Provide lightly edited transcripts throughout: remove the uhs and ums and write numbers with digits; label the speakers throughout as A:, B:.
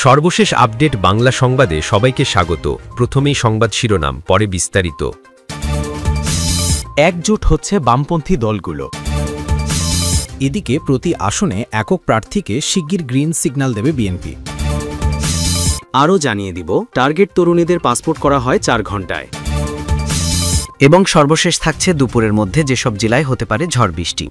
A: সর্বশেষ আপডেট বাংলা সংবাদে সবাইকে স্বাগত। প্রথমেই সংবাদ শিরোনাম, পরে বিস্তারিত।
B: একজোট হচ্ছে বামপন্থী দলগুলো। এদিকে প্রতি আসনে একক প্রার্থীকে শিগগির গ্রিন সিগন্যাল দেবে বিএনপি। আরও জানিয়ে দিব, টার্গেট তরুণীদের পাসপোর্ট করা হয় 4 ঘণ্টায়। এবং সর্বশেষ থাকছে দুপুরের মধ্যে যেসব জেলায় হতে পারে ঝড় বৃষ্টি।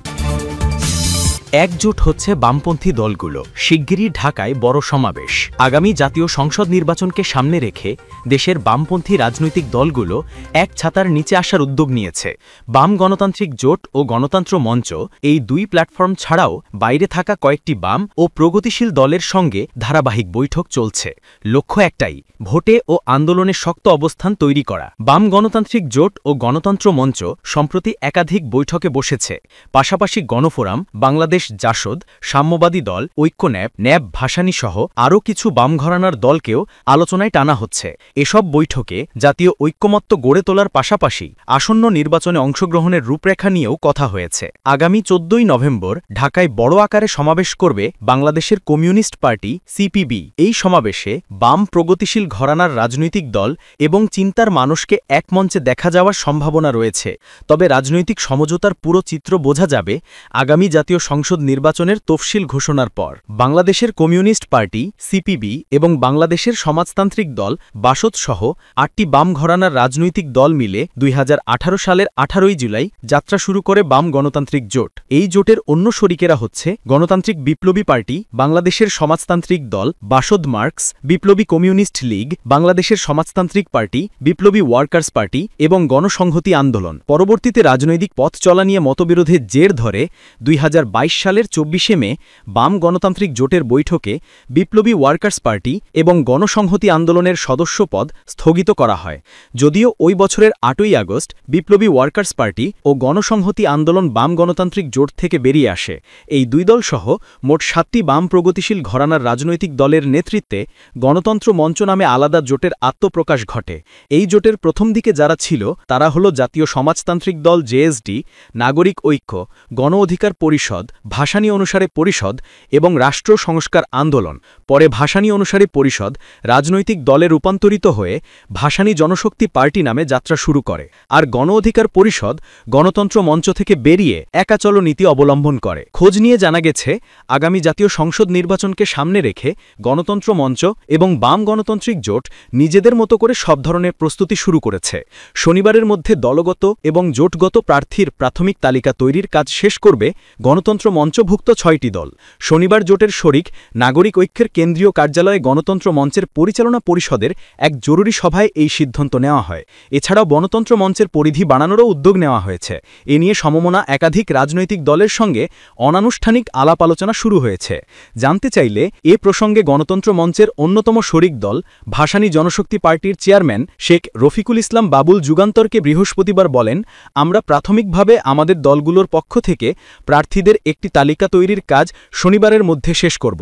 B: একজোট হচ্ছে বামপন্থী দলগুলো। শিগগিরই ঢাকায় বড় সমাবেশ। আগামী জাতীয় সংসদ নির্বাচনকে সামনে রেখে দেশের বামপন্থী রাজনৈতিক দলগুলো এক ছাতার নিচে আসার উদ্যোগ নিয়েছে। বাম গণতান্ত্রিক জোট ও গণতন্ত্র মঞ্চ এই দুই প্ল্যাটফর্ম ছাড়াও বাইরে থাকা কয়েকটি বাম ও প্রগতিশীল দলের সঙ্গে ধারাবাহিক বৈঠক চলছে। লক্ষ্য একটাই, ভোটে ও আন্দোলনে শক্ত অবস্থান তৈরি করা। বাম গণতান্ত্রিক জোট ও গণতন্ত্র মঞ্চ সম্প্রতি একাধিক বৈঠকে বসেছে। পাশাপাশি গণফোরাম, বাংলাদেশ জাসদ, সাম্যবাদী দল, ঐক্য ন্যাপ ভাসানী সহ আরও কিছু বাম ঘরানার দলকেও আলোচনায় টানা হচ্ছে। এসব বৈঠকে জাতীয় ঐক্যমত্য গড়ে তোলার পাশাপাশি আসন্ন নির্বাচনে অংশগ্রহণের রূপরেখা নিয়েও কথা হয়েছে। আগামী 14ই নভেম্বর ঢাকায় বড় আকারে সমাবেশ করবে বাংলাদেশের কমিউনিস্ট পার্টি সিপিবি। এই সমাবেশে বাম প্রগতিশীল ঘরানার রাজনৈতিক দল এবং চিন্তার মানুষকে এক মঞ্চে দেখা যাওয়ার সম্ভাবনা রয়েছে। তবে রাজনৈতিক সমঝোতার পুরো চিত্র বোঝা যাবে আগামী জাতীয় সংসদ নির্বাচনের তফসিল ঘোষণার পর। বাংলাদেশের কমিউনিস্ট পার্টি সিপিবি এবং বাংলাদেশের সমাজতান্ত্রিক দল বাসদ সহ 8টি বাম ঘরানার রাজনৈতিক দল মিলে 2018 সালের 18ই জুলাই যাত্রা শুরু করে বাম গণতান্ত্রিক জোট। এই জোটের অন্য শরিকেরা হচ্ছে গণতান্ত্রিক বিপ্লবী পার্টি, বাংলাদেশের সমাজতান্ত্রিক দল বাসদ মার্কস, বিপ্লবী কমিউনিস্ট লীগ, বাংলাদেশের সমাজতান্ত্রিক পার্টি, বিপ্লবী ওয়ার্কার্স পার্টি এবং গণসংহতি আন্দোলন। পরবর্তীতে রাজনৈতিক পথ চলা নিয়ে মতবিরোধের জের ধরে 2022 সালের 24শে মে বাম গণতান্ত্রিক জোটের বৈঠকে বিপ্লবী ওয়ার্কার্স পার্টি এবং গণসংহতি আন্দোলনের সদস্য পদ স্থগিত করা হয়। যদিও ওই বছরের 8ই আগস্ট বিপ্লবী ওয়ার্কার্স পার্টি ও গণসংহতি আন্দোলন বাম গণতান্ত্রিক জোট থেকে বেরিয়ে আসে। এই দুই দল সহ মোট 7টি বাম প্রগতিশীল ঘরানার রাজনৈতিক দলের নেতৃত্বে গণতন্ত্র মঞ্চ নামে আলাদা জোটের আত্মপ্রকাশ ঘটে। এই জোটের প্রথম দিকে যারা ছিল তারা হল জাতীয় সমাজতান্ত্রিক দল জেএসডি, নাগরিক ঐক্য, গণ অধিকার পরিষদ, ভাসানী অনুসারে পরিষদ এবং রাষ্ট্র সংস্কার আন্দোলন। পরে ভাসানী অনুসারে পরিষদ রাজনৈতিক দলে রূপান্তরিত হয়ে ভাসানী জনশক্তি পার্টি নামে যাত্রা শুরু করে। আর গণ অধিকার পরিষদ গণতন্ত্র মঞ্চ থেকে বেরিয়ে একাচল নীতি অবলম্বন করে। খোঁজ নিয়ে জানা গেছে, আগামী জাতীয় সংসদ নির্বাচনকে সামনে রেখে গণতন্ত্র মঞ্চ এবং বাম গণতান্ত্রিক জোট নিজেদের মতো করে সব ধরনের প্রস্তুতি শুরু করেছে। শনিবারের মধ্যে দলগত এবং জোটগত প্রার্থীর প্রাথমিক তালিকা তৈরির কাজ শেষ করবে গণতন্ত্র মঞ্চভুক্ত 6টি দল। শনিবার জোটের শরিক নাগরিক ঐক্যের কেন্দ্রীয় কার্যালয়ে গণতন্ত্র মঞ্চের পরিচালনা পরিষদের এক জরুরি সভায় এই সিদ্ধান্ত নেওয়া হয়। এছাড়াও গণতন্ত্র মঞ্চের পরিধি বাড়ানোরও উদ্যোগ নেওয়া হয়েছে। এ নিয়ে সমমনা একাধিক রাজনৈতিক দলের সঙ্গে অনানুষ্ঠানিক আলাপ আলোচনা শুরু হয়েছে। জানতে চাইলে এ প্রসঙ্গে গণতন্ত্র মঞ্চের অন্যতম শরিক দল ভাসানী জনশক্তি পার্টির চেয়ারম্যান শেখ রফিকুল ইসলাম বাবুল যুগান্তরকে বৃহস্পতিবার বলেন, আমরা প্রাথমিকভাবে আমাদের দলগুলোর পক্ষ থেকে প্রার্থীদের একটি তালিকা তৈরির কাজ শনিবারের মধ্যে শেষ করব।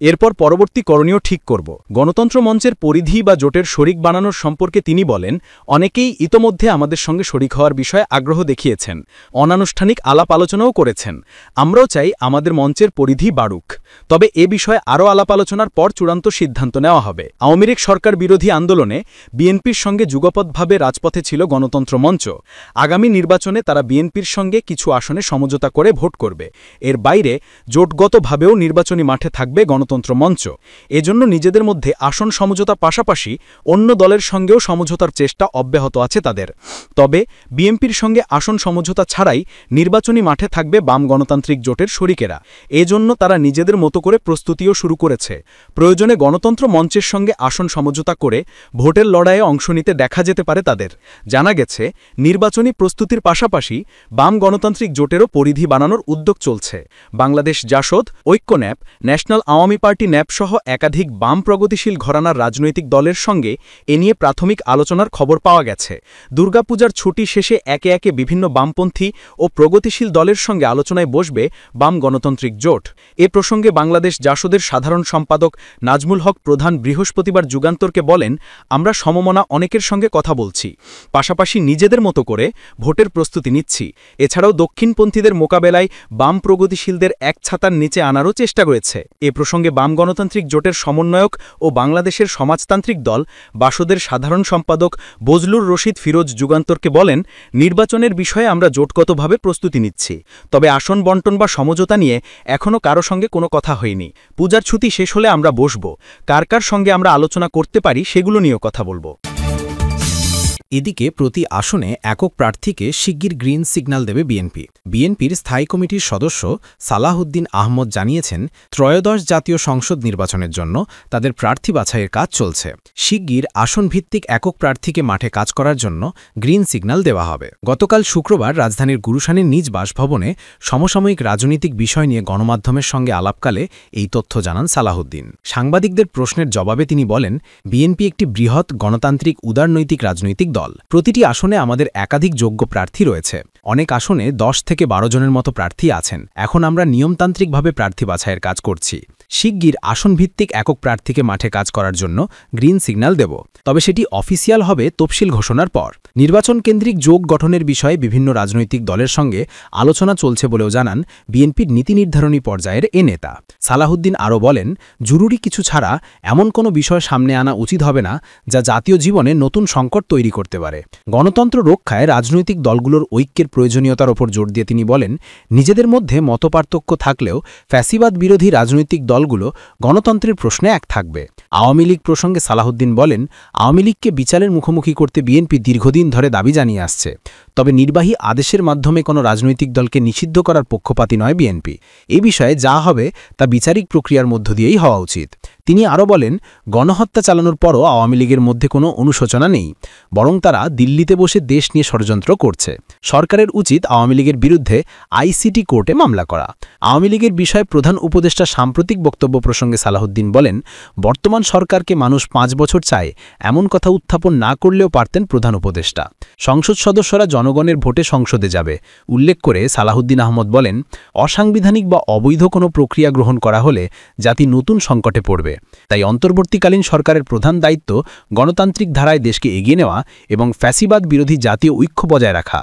B: এরপর পরবর্তী করণীয় ঠিক করব। গণতন্ত্র মঞ্চের পরিধি বা জোটের শরিক বানানোর সম্পর্কে তিনি বলেন, অনেকেই ইতোমধ্যে আমাদের সঙ্গে শরিক হওয়ার বিষয়ে আগ্রহ দেখিয়েছেন, অনানুষ্ঠানিক আলাপ আলোচনাও করেছেন। আমরাও চাই আমাদের মঞ্চের পরিধি বাড়ুক। তবে এ বিষয়ে আরও আলাপ আলোচনার পর চূড়ান্ত সিদ্ধান্ত নেওয়া হবে। আওয়ামী লীগ সরকার বিরোধী আন্দোলনে বিএনপির সঙ্গে যুগপৎভাবে রাজপথে ছিল গণতন্ত্র মঞ্চ। আগামী নির্বাচনে তারা বিএনপির সঙ্গে কিছু আসনে সমঝোতা করে ভোট করবে। এর বাইরে জোটগতভাবেও নির্বাচনী মাঠে থাকবে গণতন্ত্র মঞ্চ। এজন্য নিজেদের মধ্যে আসন সমঝোতার পাশাপাশি অন্য দলের সঙ্গেও সমঝোতার চেষ্টা অব্যাহত আছে তাদের। তবে বিএনপির সঙ্গে আসন সমঝোতা ছাড়াই নির্বাচনী মাঠে থাকবে বাম গণতান্ত্রিক জোটের শরিকেরা। এজন্য তারা নিজেদের মতো করে প্রস্তুতিও শুরু করেছে। প্রয়োজনে গণতন্ত্র মঞ্চের সঙ্গে আসন সমঝোতা করে ভোটের লড়াইয়ে অংশ নিতে দেখা যেতে পারে তাদের। জানা গেছে, নির্বাচনী প্রস্তুতির পাশাপাশি বাম গণতান্ত্রিক জোটেরও পরিধি বানানোর উদ্যোগ চলছে। বাংলাদেশ জাসদ, ঐক্য ন্যাশনাল আওয়ামী পার্টি সহ একাধিক বাম প্রগতিশীল ঘরানার রাজনৈতিক দলের সঙ্গে এ নিয়ে প্রাথমিক আলোচনার খবর পাওয়া গেছে। দুর্গাপূজার ছুটি শেষে একে একে বিভিন্ন বামপন্থী ও প্রগতিশীল দলের সঙ্গে আলোচনায় বসবে বাম গণতান্ত্রিক জোট। এ প্রসঙ্গে বাংলাদেশ জাসদের সাধারণ সম্পাদক নাজমুল হক প্রধান বৃহস্পতিবার যুগান্তরকে বলেন, আমরা সমমনা অনেকের সঙ্গে কথা বলছি, পাশাপাশি নিজেদের মতো করে ভোটের প্রস্তুতি নিচ্ছি। এছাড়াও দক্ষিণপন্থীদের মোকাবেলায় বাম
C: প্রগতিশীলদের এক ছাতার নিচে আনারও চেষ্টা করেছে। এ প্রসঙ্গে বাম গণতান্ত্রিক জোটের সমন্বয়ক ও বাংলাদেশের সমাজতান্ত্রিক দল বাসদের সাধারণ সম্পাদক বজলুর রশিদ ফিরোজ যুগান্তরকে বলেন, নির্বাচনের বিষয়ে আমরা জোটগতভাবে প্রস্তুতি নিচ্ছি, তবে আসন বণ্টন বা সমঝোতা নিয়ে এখনও কারো সঙ্গে কোনো কথা হয়নি। পূজার ছুটি শেষ হলে আমরা বসব, কার কার সঙ্গে আমরা আলোচনা করতে পারি সেগুলো নিয়েও কথা বলবো।
B: এদিকে প্রতি আসনে একক প্রার্থীকে শিগগির গ্রিন সিগন্যাল দেবে বিএনপি। বিএনপির স্থায়ী কমিটির সদস্য সালাহউদ্দিন আহমদ জানিয়েছেন, ত্রয়োদশ জাতীয় সংসদ নির্বাচনের জন্য তাদের প্রার্থী বাছাইয়ের কাজ চলছে। শিগগির আসনভিত্তিক একক প্রার্থীকে মাঠে কাজ করার জন্য গ্রিন সিগন্যাল দেওয়া হবে। গতকাল শুক্রবার রাজধানীর গুলশানের নিজ বাসভবনে সমসাময়িক রাজনৈতিক বিষয় নিয়ে গণমাধ্যমের সঙ্গে আলাপকালে এই তথ্য জানান সালাহউদ্দিন। সাংবাদিকদের প্রশ্নের জবাবে তিনি বলেন, বিএনপি একটি বৃহৎ গণতান্ত্রিক উদারনৈতিক রাজনৈতিক দল। প্রতিটি আসনে আমাদের একাধিক যোগ্য প্রার্থী রয়েছে। অনেক আসনে 10 থেকে 12 জনের মতো প্রার্থী আছেন। এখন আমরা নিয়মতান্ত্রিকভাবে প্রার্থী বাছাইয়ের কাজ করছি। শিগগির আসনভিত্তিক একক প্রার্থীকে মাঠে কাজ করার জন্য গ্রিন সিগন্যাল দেব, তবে সেটি অফিসিয়াল হবে তফসিল ঘোষণার পর। নির্বাচন কেন্দ্রিক জোট গঠনের বিষয়ে বিভিন্ন রাজনৈতিক দলের সঙ্গে আলোচনা চলছে বলেও জানান বিএনপির নীতি নির্ধারণী পর্যায়ের এ নেতা। সালাহউদ্দিন আরও বলেন, জরুরি কিছু ছাড়া এমন কোনো বিষয় সামনে আনা উচিত হবে না যা জাতীয় জীবনে নতুন সংকট তৈরি করতে পারে। গণতন্ত্র রক্ষায় রাজনৈতিক দলগুলোর ঐক্যের প্রয়োজনীয়তার ওপর জোর দিয়ে তিনি বলেন, নিজেদের মধ্যে মতপার্থক্য থাকলেও ফ্যাসিবাদ বিরোধী রাজনৈতিক দলগুলো গণতন্ত্রের প্রশ্নে এক থাকবে। আওয়ামী লীগ প্রসঙ্গে সালাহউদ্দিন বলেন, আওয়ামী লীগকে বিচারের মুখোমুখি করতে বিএনপি দীর্ঘদিন ধরে দাবি জানিয়ে আসছে, তবে নির্বাহী আদেশের মাধ্যমে কোনো রাজনৈতিক দলকে নিষিদ্ধ করার পক্ষপাতী নয় বিএনপি। এ বিষয়ে যা হবে তা বিচারিক প্রক্রিয়ার মধ্য দিয়েই হওয়া উচিত। তিনি আরও বলেন, গণহত্যা চালানোর পরও আওয়ামী লীগের মধ্যে কোনো অনুশোচনা নেই, বরং তারা দিল্লিতে বসে দেশ নিয়ে ষড়যন্ত্র করছে। সরকারের উচিত আওয়ামী লীগের বিরুদ্ধে আইসিটি কোর্টে মামলা করা। আওয়ামী লীগের বিষয়ে প্রধান উপদেষ্টা সাম্প্রতিক বক্তব্য প্রসঙ্গে সালাহউদ্দিন বলেন, বর্তমান সরকারকে মানুষ 5 বছর চায় এমন কথা উত্থাপন না করলেও পারতেন প্রধান উপদেষ্টা। সংসদ সদস্যরা জনগণের ভোটে সংসদে যাবে উল্লেখ করে সালাহউদ্দিন আহমদ বলেন, অসাংবিধানিক বা অবৈধ কোনো প্রক্রিয়া গ্রহণ করা হলে জাতি নতুন সংকটে পড়বে। তাই অন্তর্বর্তীকালীন সরকারের প্রধান দায়িত্ব গণতান্ত্রিক ধারায় দেশকে এগিয়ে নেওয়া এবং ফ্যাসিবাদ বিরোধী জাতীয় ঐক্য বজায় রাখা।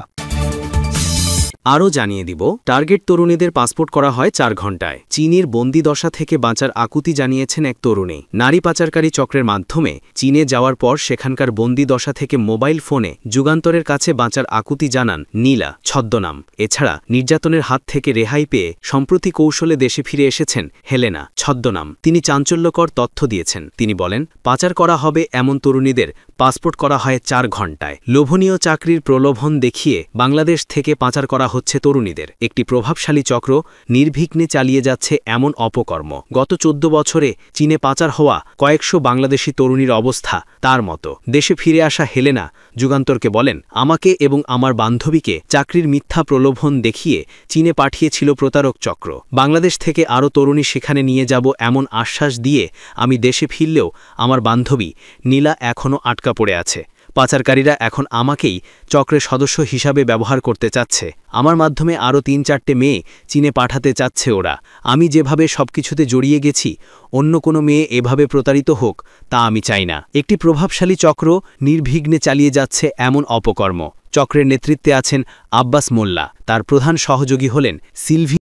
D: আরও জানিয়ে দিব, টার্গেট তরুণীদের পাসপোর্ট করা হয় 4 ঘণ্টায়। চীনের বন্দি দশা থেকে বাঁচার আকুতি জানিয়েছেন এক তরুণী। নারী পাচারকারী চক্রের মাধ্যমে চীনে যাওয়ার পর সেখানকার বন্দি দশা থেকে মোবাইল ফোনে যুগান্তরের কাছে বাঁচার আকুতি জানান নীলা ছদ্মনাম। এছাড়া নির্যাতনের হাত থেকে রেহাই পেয়ে সম্প্রতি কৌশলে দেশে ফিরে এসেছেন হেলেনা ছদ্মনাম। তিনি চাঞ্চল্যকর তথ্য দিয়েছেন। তিনি বলেন, পাচার করা হবে এমন তরুণীদের পাসপোর্ট করা হয় 4 ঘণ্টায়। লোভনীয় চাকরির প্রলোভন দেখিয়ে বাংলাদেশ থেকে পাচার করা হচ্ছে তরুণীদের। একটি প্রভাবশালী চক্র নির্বিঘ্নে চালিয়ে যাচ্ছে এমন অপকর্ম। গত 14 বছরে চীনে পাচার হওয়া কয়েকশো বাংলাদেশি তরুণীর অবস্থা তার মতো। দেশে ফিরে আসা হেলেনা যুগান্তরকে বলেন, আমাকে এবং আমার বান্ধবীকে চাকরির মিথ্যা প্রলোভন দেখিয়ে চীনে পাঠিয়েছিল প্রতারক চক্র। বাংলাদেশ থেকে আরও তরুণী সেখানে নিয়ে যাব এমন আশ্বাস দিয়ে আমি দেশে ফিরলেও আমার বান্ধবী নীলা এখনও আটকা পড়ে আছে। পাচারকারীরা এখন আমাকেই চক্রের সদস্য হিসাবে ব্যবহার করতে চাচ্ছে। আমার মাধ্যমে আরও 3-4টে মেয়ে চীনে পাঠাতে চাচ্ছে ওরা। আমি যেভাবে সবকিছুতে জড়িয়ে গেছি, অন্য কোনো মেয়ে এভাবে প্রতারিত হোক তা আমি চাই না। একটি প্রভাবশালী চক্র নির্বিঘ্নে চালিয়ে যাচ্ছে এমন অপকর্ম। চক্রের নেতৃত্বে আছেন আব্বাস মোল্লা, তার প্রধান সহযোগী হলেন সিলভি